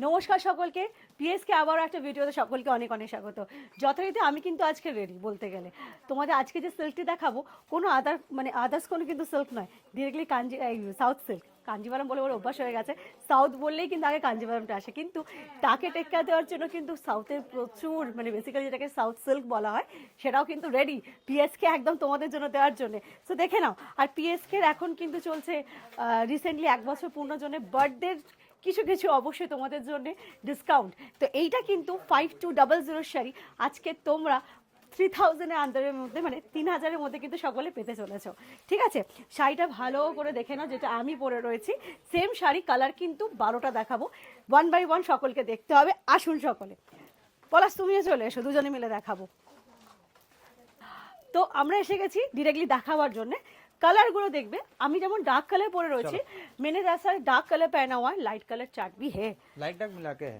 নমস্কার সকলকে, পিএসকে আবারও একটা ভিডিওতে সকলকে অনেক অনেক স্বাগত। যথারীতি আমি কিন্তু আজকে রেডি বলতে গেলে। তোমাদের আজকে যে সিল্কটি দেখাবো কোনো আদার্স কোনো কিন্তু সিল্ক নয়, ডিরেক্টলি সাউথ সিল্ক। কাঞ্জিভারাম বলে অভ্যাস হয়ে গেছে, সাউথ বললেই কিন্তু আগে কাঞ্জিভারামটা আসে, কিন্তু তাকে টেক্কা দেওয়ার জন্য কিন্তু সাউথের প্রচুর বেসিক্যালি যেটাকে সাউথ সিল্ক বলা হয় সেটাও কিন্তু রেডি পিএসকে একদম তোমাদের জন্য দেওয়ার জন্য। সো দেখে নাও। আর পিএসকের এখন কিন্তু চলছে রিসেন্টলি 1 বছর পূর্ণ জন্য বার্থডে কিছু কিছু অবশ্যই তোমাদের জন্য ডিসকাউন্ট। তো এইটা কিন্তু 5200 শাড়ি আজকে তোমরা 3000-এর আন্ডারের মধ্যে 3000-এর মধ্যে কিন্তু সকলে পেতে চলেছো। ঠিক আছে, শাড়িটা ভালো করে দেখে নাও, যেটা আমি পরে রয়েছি সেম শাড়ি, কালার কিন্তু 12টা দেখাবো, 1 বাই 1 সকলকে দেখতে হবে। আসুন সকলে, পলাশ তুমিও চলে এসো, দুজনে মিলে দেখাবো। তো আমরা এসে গেছি ডিরেক্টলি দেখাবার জন্য। कलर देखबे আমি যেমন डार्क कलर পরে রয়েছে, मैंने जैसा डार्क कलर पहना हुआ है, लाइट कलर चार्ट भी है, लाइट डार्क मिला के है।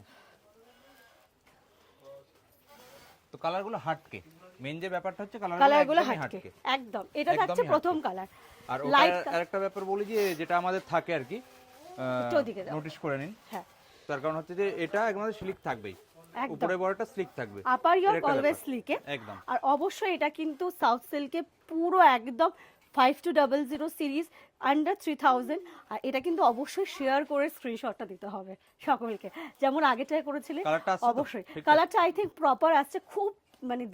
তো কালারগুলো হাটকে, মেন যে ব্যাপারটা হচ্ছে কালারগুলো হাটকে একদম। এটা হচ্ছে প্রথম কালার। আর লাইট আরেকটা ব্যাপার বলি যে যেটা আমাদের থাকে আর কি, নোটিস করে নিন। হ্যাঁ, তার কারণ হচ্ছে যে এটা একদম স্লিক থাকবেই, উপরে বড়টা স্লিক থাকবে, আপার ইয়র অলওয়েজ স্লিকে একদম। আর অবশ্যই এটা কিন্তু সাউথ সিল্কে পুরো একদম 5200 সিরিজ আন্ডার 3000। আর এটা কিন্তু অবশ্যই শেয়ার করে স্ক্রিনশটটা দিতে হবে সকলকে, যেমন আগেটাই করেছিলে। অবশ্যই কালারটা আই থিঙ্ক প্রপার আসছে, খুব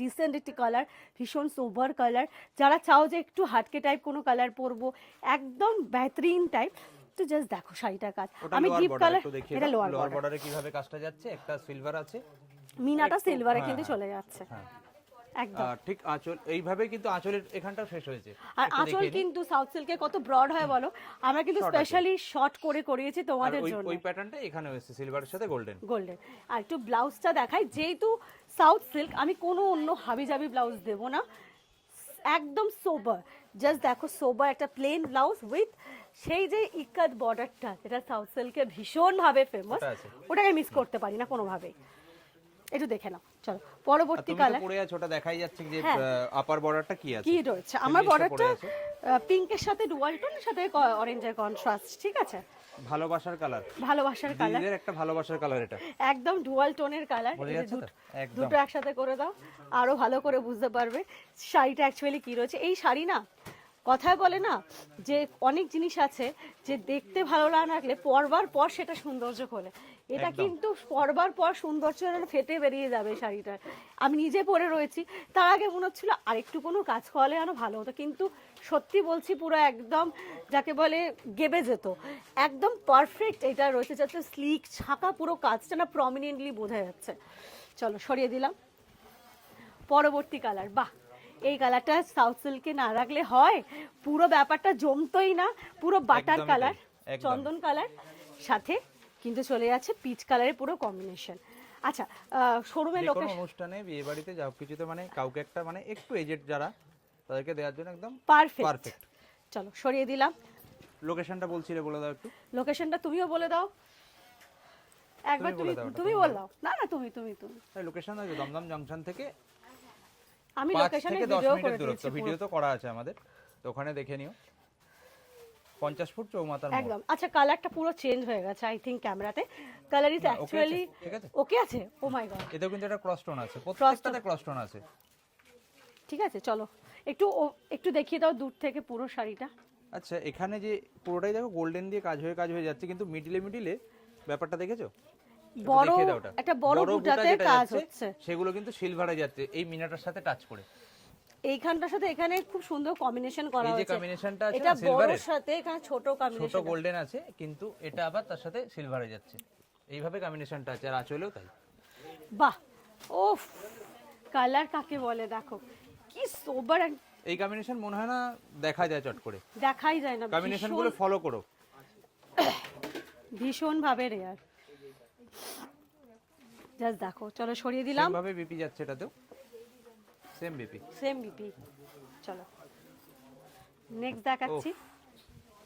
ডিসেন্ট একটি কালার, ভীষণ সোবার কালার। যারা চাও যে একটু হাটকে টাইপ কোনো কালার পরবো, একদম বেহতরিন টাইপ, তো জাস্ট দেখো শাড়িটার কাজ। আমি ডিপ কালার, এটা লোয়ার বর্ডারে কিভাবে কাজটা যাচ্ছে, একটা সিলভার আছে, মিনাটা সিলভারে কিন্তু চলে যাচ্ছে একদম ঠিক। আঁচল এইভাবে কিন্তু আঁচলের এখানটা শেষ হয়েছে। আর আঁচল কিন্তু সাউথ সিল্কে কত ব্রড হয় বলো, আমরা কিন্তু স্পেশালি শর্ট করে করিয়েছি তোমাদের জন্য। ওই প্যাটার্নটা এখানে হয়েছে সিলভারের সাথে গোল্ডেন। আর একটু ব্লাউজটা দেখাই, যেহেতু সাউথ সিল্ক আমি কোনো অন্য হাবিজাবি ব্লাউজ দেব না, একদম সোবার। জাস্ট দেখো সোবার একটা প্লেন ব্লাউজ উইথ সেই যে ইকাত বর্ডারটা, যেটা সাউথ সিল্কে ভীষণভাবে ফেমাস, ওটাকে মিস করতে পারি না কোনোভাবেই। একটু দেখে নাও। চলো পরবর্তী কালার। পরে আছে ওটা দেখাই যাচ্ছে যে আপার বর্ডারটা কি আছে, কি রয়েছে। আমার বর্ডারটা পিঙ্কের সাথে ডুয়াল টোনের সাথে অরেঞ্জের কন্ট্রাস্ট। ঠিক আছে, ভালোবাসার কালার, ভালোবাসার কালার, এর একটা ভালোবাসার কালার, এটা একদম ডুয়াল টোনের কালার। দুটো একসাথে করে দাও, আরো ভালো করে বুঝতে পারবে শাড়িটা অ্যাকচুয়ালি কি রয়েছে। এই শাড়ি না, কথায় বলে না যে অনেক জিনিস আছে যে দেখতে ভালো না লাগলে পরবার পর সেটা সৌন্দর্য খোলে, এটা কিন্তু পরবার পর সৌন্দর্য ফেটে বেরিয়ে যাবে শাড়িটার। আমি নিজে পরে রয়েছি, তার আগে মনে হচ্ছিল আরেকটু কোনো কাজ করালে আরো ভালো হতো, কিন্তু সত্যি বলছি পুরো একদম যাকে বলে গেবে যেত, একদম পারফেক্ট এটা রয়েছে, যাতে স্লিক ছাকা পুরো কাজটা না প্রমিনেন্টলি বোঝা যাচ্ছে। চলো সরিয়ে দিলাম। পরবর্তী কালার, বাহ, এই কালারটা সাউথ সিল্কে না রাখলে হয়, পুরো ব্যাপারটা জমতোই না, পুরো বাটার কালার, চন্দন কালার, সাথে কিন্তু চলে যাচ্ছে পিচ কালারের পুরো কম্বিনেশন। আচ্ছা, শোরুমের লোকেশন, অনুষ্ঠানে, বিয়ে বাড়িতে যাও কিছুতে কাউকে একটা একটু এজেড যারা, তাদেরকে দেওয়ার জন্য একদম পারফেক্ট। চলো সরিয়ে দিলাম। লোকেশনটা বলছিলে, বলে দাও একটু। লোকেশনটা তুমিও বলে দাও একবার, তুমি বল দাও। না না, তুমি লোকেশন আছে দমদম জংশন থেকে আমি লোকেশনে ভিডিও করে দিয়েছি, ভিডিও তো করা আছে আমাদের, তো ওখানে দেখে নিও। 50 ফুট চৌমাথার মোড় একদম। আচ্ছা, কালারটা পুরো চেঞ্জ হয়ে গেছে আই থিংক ক্যামেরাতে। কালার ইজ অ্যাকচুয়ালি ওকে আছে। ও মাই গড, এটাও কিন্তু একটা ক্রস টোন আছে, প্রত্যেকটাতে ক্রস টোন আছে। ঠিক আছে, চলো একটু দেখিয়ে দাও দূর থেকে পুরো শাড়িটা। আচ্ছা, এখানে যে পুরোটাই দেখো গোল্ডেন দিয়ে কাজ হয়ে যাচ্ছে, কিন্তু মিডিলে ব্যাপারটা দেখেছো, বড় একটা বড় বুটাতে কাজ হচ্ছে, সেগুলো কিন্তু সিলভারে যাচ্ছে এই মিনাটার সাথে টাচ করে। এইখানটার সাথে এখানে খুব সুন্দর কম্বিনেশন করা হয়েছে। এই যে কম্বিনেশনটা আছে এটা বড়র সাথে এখানে ছোট কম্বিনেশন, ছোট গোল্ডেন আছে, কিন্তু এটা আবার তার সাথে সিলভারে যাচ্ছে, এইভাবে কম্বিনেশনটা আছে। আর আঁচলেও তাই। বাহ, ওফ, কালার কাকে বলে দেখো, কি সোবার। এই কম্বিনেশন মনে হয় না দেখা যায় চট করে, দেখাই যায় না। কম্বিনেশনগুলো ফলো করো, ভীষণ ভাবে রেয়ার। জাস্ট দেখো। চলো সরিয়ে দিলাম। সেম ভাবে বিপি যাচ্ছে, এটাতেও সেম বিপি। চলো নেক্সট দেখাচ্ছি।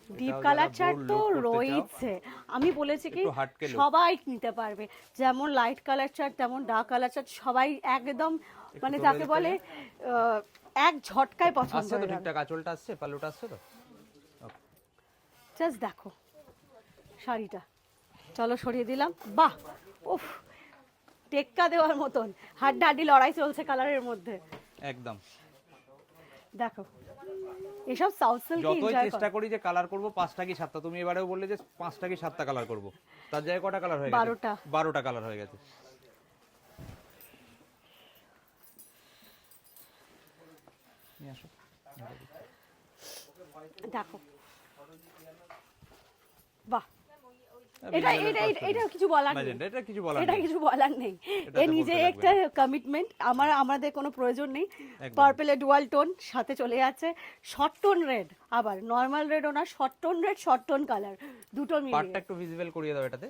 ডিপ কালার চার্ট তো রয়েছে, আমি বলেছি কি সবাই নিতে পারবে, যেমন লাইট কালার চার্ট তেমন ডার্ক কালার চার্ট, সবাই একদম যাকে বলে এক ঝটকায় পছন্দ হয়ে যাবে। ঠিকঠাক আঁচলটা আসছে, পাল্লুটা আসছে তো। জাস্ট দেখো শাড়িটা। চলো সরিয়ে দিলাম। বাহ, উফ, টেক্কা দেওয়ার মতন হাড্ডাহাড্ডি লড়াই চলছে কালারের মধ্যে একদম। দেখো এসব সাউথ সিল্ক যতই এনজয় চেষ্টা করি যে কালার করব 5টা কি 7টা, তুমি এবারেও বললে যে 5টা কি 7টা কালার করব, তার জায়গায় কটা কালার হয়ে গেছে? 12টা। 12টা কালার হয়ে গেছে। নিয়ে আসো। দেখো বাহ, এটা এটা এটা কিছু বলার নেই, ম্যাজেন্টা, এটা কিছু বলার এটা নেই। কিছু বলার নেই। এটা এ তো নিজে বলতে লাগবে একটা কমিটমেন্ট, আমাদের কোনো প্রয়োজন নেই। একদম। পার্পল ডুয়াল টোন সাথে চলে যাচ্ছে শর্ট টোন রেড, আবার নর্মাল রেডও না, short tone red, short tone colour, দুটো পার্টটা মিলিয়ে। একটু ভিজিবল করিয়ে দাও এটাতে,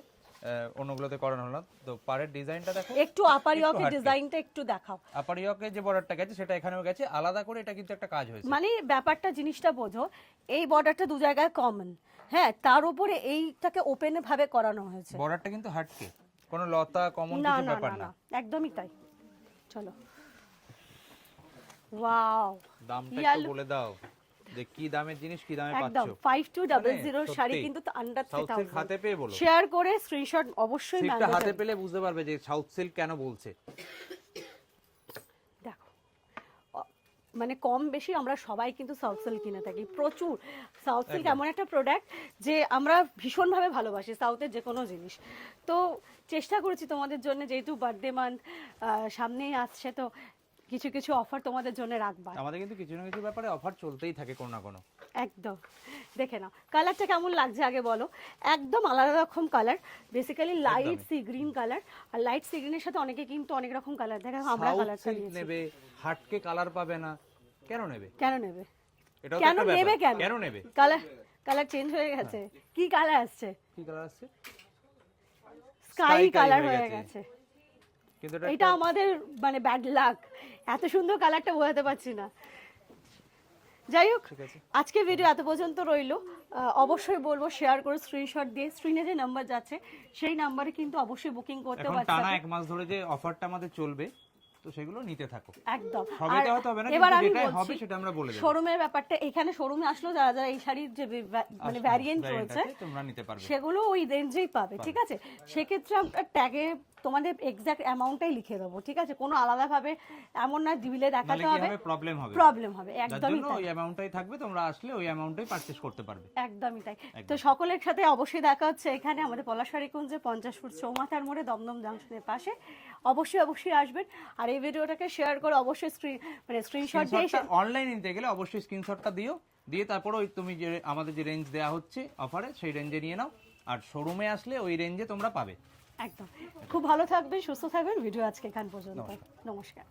অন্যগুলোতে করানো হলো না। তো পাড়ের ডিজাইনটা দেখো, একটু আপার একটু ইয়কের হাটকে। ডিজাইনটা একটু দেখাও। আপার ইয়কে যে বর্ডারটা গেছে সেটা এখানেও গেছে, আলাদা করে এটা কিন্তু একটা কাজ হয়েছে। মানে ব্যাপারটা জিনিসটা বোঝো, এই বর্ডারটা দু জায়গায় কমন, হ্যাঁ, তার উপরে এইটাকে ওপেন ভাবে করানো হয়েছে। বর্ডারটা কিন্তু হাটকে, কোনো লতা কমন না কিছু না ব্যাপার না না। না, একদমই তাই। চলো, ওয়াও, দামটা ইয়ালো। একটু বলে দাও যে কি দামের জিনিস, কি দামে একদম পাচ্ছো। 5200 মানে শাড়ি সত্যি। কিন্তু আন্ডার সাউথ সিল্ক হাতে পেয়ে বলো, শেয়ার করে স্ক্রিনশট অবশ্যই সিল্কটা হাতে ম্যান্ডেটরি। পেলে বুঝতে পারবে যে সাউথ সিল্ক কেন বলছে। দেখো মানে কম বেশি আমরা সবাই কিন্তু সাউথ সিল্ক কিনে থাকি প্রচুর। সাউথ সিল্ক এমন একটা প্রোডাক্ট যে আমরা ভীষণভাবে ভালোবাসি সাউথের যে কোনো জিনিস। তো চেষ্টা করেছি তোমাদের জন্য, যেহেতু বার্থডে মান্থ সামনেই আসছে, তো কিছু কিছু অফার তোমাদের জন্য রাখবা। আমাদের কিন্তু কিছু না কিছু ব্যাপারে অফার চলতেই থাকে কোনো না কোনো। একদম, দেখে নাও কালারটা কেমন লাগছে আগে বলো। একদম আলাদা রকম colour, basically light sea green colour, আর লাইট সি গ্রিনের সাথে অনেকে কিন্তু অনেক রকম কালার দেখে, আমরা সাউথ কালারটা সিল্ক নিয়েছি। নেবে, হাটকে কালার পাবে না, কেন নেবে? কেন নেবে? এটাও তো কেন একটা নেবে? ব্যাপার। কেন কেন নেবে? কালার, কালার চেঞ্জ হয়ে গেছে। কি কালার আসছে? কি কালার আসছে? স্কাই কালার হয়ে হয়ে গেছে। গেছে। কিন্তু এটা এটা আমাদের মানে ব্যাড লাক, এত সুন্দর কালারটা বোঝাতে পারছি না। যাই হোক, ঠিক আছে। আজকে ভিডিও এত পর্যন্ত রইলো। অবশ্যই বলবো শেয়ার করে স্ক্রিনশট দিয়ে স্ক্রিনে যে নাম্বার যাচ্ছে সেই নাম্বারে কিন্তু অবশ্যই বুকিং করতে এখন পারছো। টানা 1 মাস ধরে যে অফারটা আমাদের চলবে, তো সেগুলো নিতে থাকো। একদম। সবই তো হয়তো হবে না, এবার কিন্তু আমি যেটাই হবে বলছি সেটা আমরা বলে দেব। শোরুমের ব্যাপারটা, এখানে শোরুমে আসলো যারা যারা এই শাড়ির যে মানে ভ্যারিয়েন্ট রয়েছে তোমরা নিতে পারবে। সেগুলো ওই রেঞ্জেই পাবে, ঠিক আছে? সেক্ষেত্রে আমরা ট্যাগে তোমাদের এক্সাক্ট অ্যামাউন্টটাই লিখে দেবো, ঠিক আছে? কোনো আলাদাভাবে এমন না দিবিলে নাহলে দেখাতে কি হবে, হবে, প্রবলেম হবে। প্রবলেম হবে। যার একদমই জন্য তাই, ওই অ্যামাউন্টটাই থাকবে, তোমরা আসলে ওই অ্যামাউন্টটাই পারচেজ করতে পারবে। একদমই তাই। তো সকলের সাথে অবশ্যই দেখা হচ্ছে এখানে আমাদের পলাশবাড়িকুঞ্জে 50 ফুট চৌমাথার মোড়ে দমদম জাংশনের পাশে। অবশ্যই অবশ্যই আসবেন, আর এই ভিডিওটাকে শেয়ার করে অবশ্যই স্ক্রিনশট দিয়ে অনলাইন নিতে গেলে অবশ্যই স্ক্রিনশটটা দিও, দিয়ে তারপর ওই তুমি যে আমাদের যে রেঞ্জ দেওয়া হচ্ছে অফারে সেই রেঞ্জে নিয়ে নাও, আর শোরুমে আসলে ওই রেঞ্জে তোমরা পাবে। একদম। খুব ভালো থাকবেন, সুস্থ থাকবেন। ভিডিও আজকে এখান পর্যন্ত। নমস্কার।